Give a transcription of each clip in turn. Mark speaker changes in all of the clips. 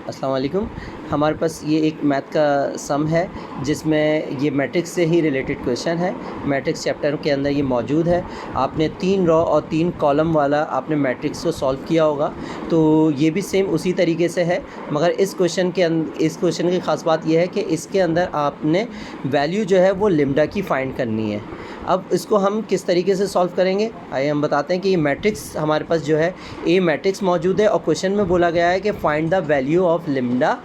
Speaker 1: अस्सलाम वालेकुम। हमारे पास ये एक मैथ का सम है जिसमें ये मैट्रिक्स से ही रिलेटेड क्वेश्चन है। मैट्रिक्स चैप्टर के अंदर ये मौजूद है। आपने 3 रो और 3 कॉलम वाला आपने मैट्रिक्स को सॉल्व किया होगा, तो ये भी सेम उसी तरीके से है, मगर इस क्वेश्चन की ख़ास बात ये है कि इसके अंदर आपने वैल्यू जो है वो लिम्डा की फ़ाइंड करनी है। अब इसको हम किस तरीके से सॉल्व करेंगे, आइए हम बताते हैं कि ये मैट्रिक्स हमारे पास जो है ए मैट्रिक्स मौजूद है और क्वेश्चन में बोला गया है कि फाइंड द वैल्यू ऑफ लिम्डा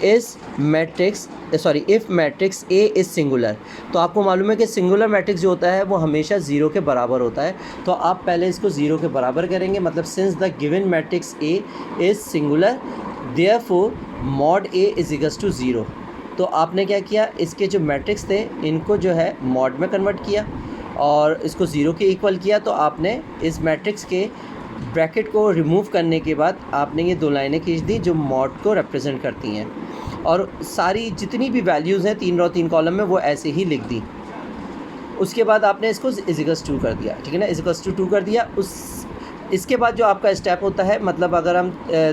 Speaker 1: इस matrix if matrix A is singular. तो आपको मालूम है कि सिंगुलर मैट्रिक्स जो होता है वो हमेशा ज़ीरो के बराबर होता है। तो आप पहले इसको ज़ीरो के बराबर करेंगे, मतलब since the given matrix A is singular therefore mod A is equals to zero. तो आपने क्या किया, इसके जो मैट्रिक्स थे इनको जो है मॉड में कन्वर्ट किया और इसको ज़ीरो के इक्वल किया। तो आपने इस मैट्रिक्स के ब्रैकेट को रिमूव करने के बाद आपने ये 2 लाइनें खींच दी जो मॉड को रिप्रेजेंट करती हैं, और सारी जितनी भी वैल्यूज़ हैं 3 रो 3 कॉलम में वो ऐसे ही लिख दी। उसके बाद आपने इसको इज़िकल्स टू कर दिया, ठीक है ना, इज़िकल्स टू कर दिया। इसके बाद जो आपका स्टेप होता है, मतलब अगर हम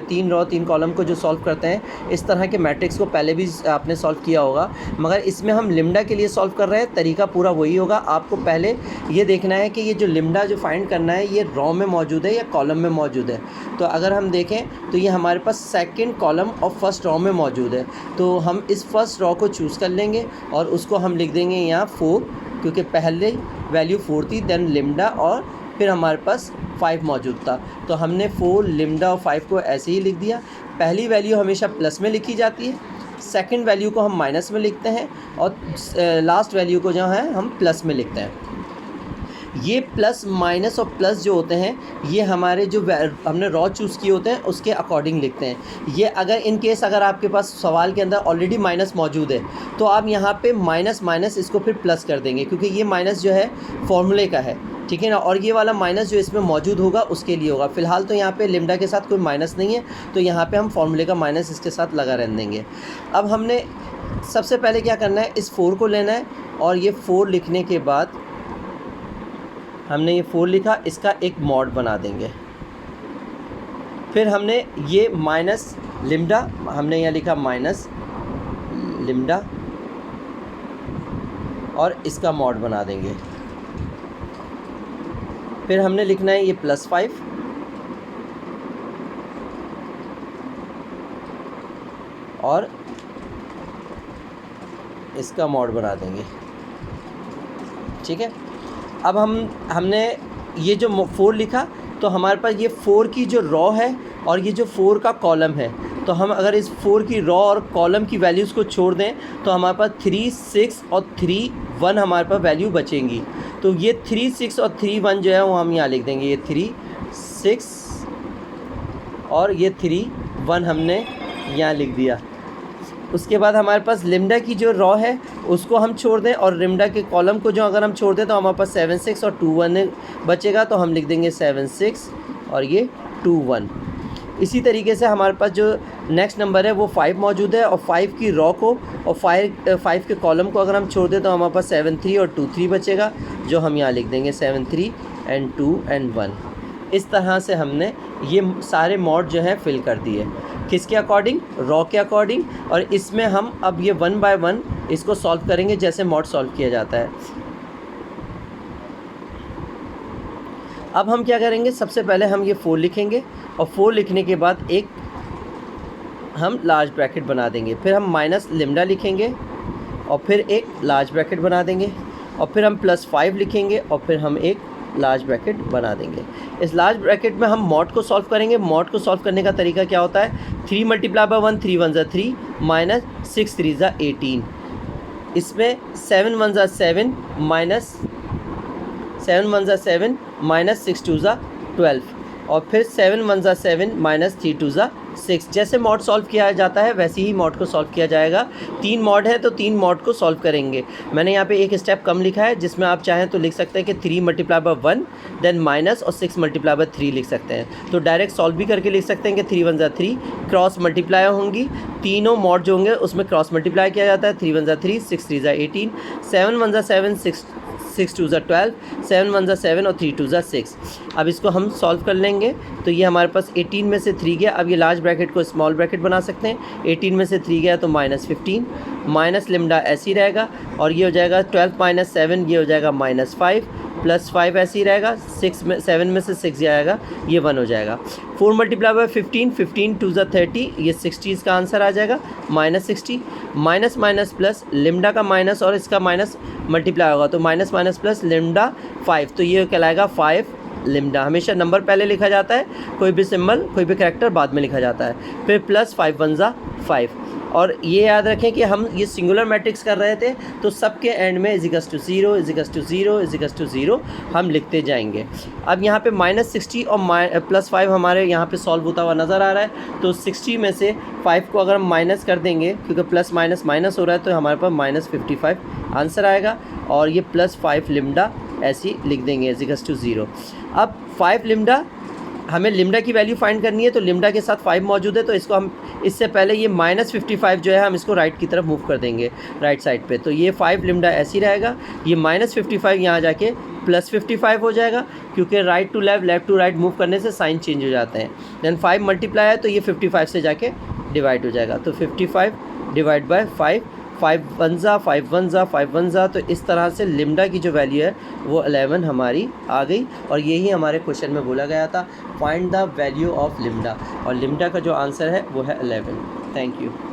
Speaker 1: 3 रो 3 कॉलम को जो सॉल्व करते हैं, इस तरह के मैट्रिक्स को पहले भी आपने सॉल्व किया होगा, मगर इसमें हम लिम्डा के लिए सॉल्व कर रहे हैं। तरीका पूरा वही होगा। आपको पहले ये देखना है कि ये जो लिम्डा जो फाइंड करना है ये रो में मौजूद है या कॉलम में मौजूद है। तो अगर हम देखें तो ये हमारे पास सेकेंड कॉलम और फर्स्ट रो में मौजूद है। तो हम इस फर्स्ट रो को चूज़ कर लेंगे और उसको हम लिख देंगे यहाँ 4, क्योंकि पहले वैल्यू 4 थी, देन लिम्डा और फिर हमारे पास 5 मौजूद था। तो हमने 4 लिम्डा और 5 को ऐसे ही लिख दिया। पहली वैल्यू हमेशा प्लस में लिखी जाती है, सेकंड वैल्यू को हम माइनस में लिखते हैं और लास्ट वैल्यू को जो है हम प्लस में लिखते हैं। ये प्लस माइनस और प्लस जो होते हैं ये हमारे जो हमने रॉ चूज़ किए होते हैं उसके अकॉर्डिंग लिखते हैं। ये अगर इन केस अगर आपके पास सवाल के अंदर ऑलरेडी माइनस मौजूद है तो आप यहाँ पे माइनस माइनस इसको फिर प्लस कर देंगे, क्योंकि ये माइनस जो है फॉर्मूले का है, ठीक है ना, और ये वाला माइनस जो इसमें मौजूद होगा उसके लिए होगा। फ़िलहाल तो यहाँ पे लिम्डा के साथ कोई माइनस नहीं है, तो यहाँ पे हम फॉर्मूले का माइनस इसके साथ लगा रहने देंगे। अब हमने सबसे पहले क्या करना है, इस 4 को लेना है और ये 4 लिखने के बाद हमने ये 4 लिखा, इसका एक मॉड बना देंगे। फिर हमने ये माइनस लिम्डा, हमने यहाँ लिखा माइनस लिम्डा और इसका मॉड बना देंगे। फिर हमने लिखना है ये +5 और इसका मॉड बना देंगे, ठीक है। अब हमने ये जो 4 लिखा, तो हमारे पास ये 4 की जो रॉ है और ये जो 4 का कॉलम है, तो हम अगर इस 4 की रॉ और कॉलम की वैल्यूज़ को छोड़ दें तो हमारे पास 3, 6 और 3, 1 हमारे पास वैल्यू बचेंगी। तो ये 3, 6 और 3, 1 जो है वो हम यहाँ लिख देंगे। ये 3, 6 और ये 3, 1 हमने यहाँ लिख दिया। उसके बाद हमारे पास लिम्डा की जो रॉ है उसको हम छोड़ दें और लिम्डा के कॉलम को जो अगर हम छोड़ दें तो हमारे पास 7, 6 और 2, 1 बचेगा। तो हम लिख देंगे 7, 6 और ये 2, 1। इसी तरीके से हमारे पास जो नेक्स्ट नंबर है वो 5 मौजूद है और 5 की रॉ को और 5 के कॉलम को अगर हम छोड़ दें तो हमारे पास 7, 3 और 2, 3 बचेगा, जो हम यहाँ लिख देंगे 7, 3 एंड 2 एंड 1। इस तरह से हमने ये सारे मॉड जो हैं फिल कर दिए, किसके अकॉर्डिंग, रॉ के अकॉर्डिंग। और इसमें हम अब ये 1 बाय 1 इसको सॉल्व करेंगे जैसे मॉड सॉल्व किया जाता है। अब हम क्या करेंगे, सबसे पहले हम ये 4 लिखेंगे और 4 लिखने के बाद एक हम लार्ज ब्रैकेट बना देंगे। फिर हम माइनस लिम्डा लिखेंगे और फिर एक लार्ज ब्रैकेट बना देंगे और फिर हम +5 लिखेंगे और फिर हम एक लार्ज ब्रैकेट बना देंगे। इस लार्ज ब्रैकेट में हम मॉड को सॉल्व करेंगे। मॉड को सॉल्व करने का तरीका क्या होता है, 3 × 1, 3 1 3 माइनस 6 3 18। इसमें 7 1 7 माइनस 7 1 7 माइनस 6 2 12 और फिर 7 1 7 माइनस 3 2 6। जैसे मॉड सॉल्व किया जाता है वैसे ही मॉड को सॉल्व किया जाएगा। 3 मॉड है तो 3 मॉड को सॉल्व करेंगे। मैंने यहाँ पे एक स्टेप कम लिखा है, जिसमें आप चाहें तो लिख सकते हैं कि 3 × 1 देन माइनस और 6 × 3 लिख सकते हैं। तो डायरेक्ट सॉल्व भी करके लिख सकते हैं कि 3 1 3 क्रॉस मल्टीप्लाई होंगी, तीनों मॉड जो होंगे उसमें क्रॉस मल्टीप्लाई किया जाता है। 3 1 3 6 3 18, 7 1 7 6 6 2 ज़ा 12, 7 1 ज़ा 7 और 3 2 ज़ा 6। अब इसको हम सॉल्व कर लेंगे तो ये हमारे पास 18 में से 3 गया। अब ये लार्ज ब्रैकेट को स्मॉल ब्रैकेट बना सकते हैं। 18 में से 3 गया तो -15 माइनस लिम्डा ऐसे ही रहेगा और ये हो जाएगा 12 - 7, ये हो जाएगा -5 प्लस 5 ऐसे ही रहेगा। 7 में से 6 जाएगा, ये 1 हो जाएगा। 4 मल्टीप्लाई बाय 15, 15 2 ज़ा 30, ये 60 इसका आंसर आ जाएगा। -60 माइनस माइनस प्लस लिम्डा का माइनस और इसका माइनस मल्टीप्लाई होगा तो माइनस माइनस प्लस लिम्डा 5, तो ये कहलाएगा 5 लिम्डा। हमेशा नंबर पहले लिखा जाता है, कोई भी सिंबल कोई भी कैरेक्टर बाद में लिखा जाता है। फिर प्लस 5 1 ज़ा 5। और ये याद रखें कि हम ये सिंगुलर मैट्रिक्स कर रहे थे तो सबके एंड में equals to 0 equals to 0 equals to 0 हम लिखते जाएंगे। अब यहाँ पे -60 और +5 हमारे यहाँ पे सॉल्व होता हुआ नज़र आ रहा है। तो 60 में से 5 को अगर हम माइनस कर देंगे, क्योंकि प्लस माइनस माइनस हो रहा है, तो हमारे पास -55 आंसर आएगा। और ये +5 लिम्डा ऐसे ही लिख देंगे इजिकल्स टू 0। अब 5 लिम्डा, हमें लिम्डा की वैल्यू फाइंड करनी है तो लिम्डा के साथ 5 मौजूद है, तो इसको हम इससे पहले ये -55 जो है हम इसको राइट की तरफ मूव कर देंगे, राइट साइड पे। तो ये 5 लिम्डा ऐसे ही रहेगा, ये -55 यहाँ जाके +55 हो जाएगा, क्योंकि right to left left to right move करने से साइन चेंज हो जाते हैं। देन 5 मल्टीप्लाई है तो ये 55 से जाके डिवाइड हो जाएगा। तो 55 डिवाइड बाय 5, 5 1 ज़ा 5 1 ज़ा 5 1 ज़ा। तो इस तरह से लिम्डा की जो वैल्यू है वो 11 हमारी आ गई। और यही हमारे क्वेश्चन में बोला गया था, फाइंड द वैल्यू ऑफ लिम्डा, और लिम्डा का जो आंसर है वो है 11। Thank you.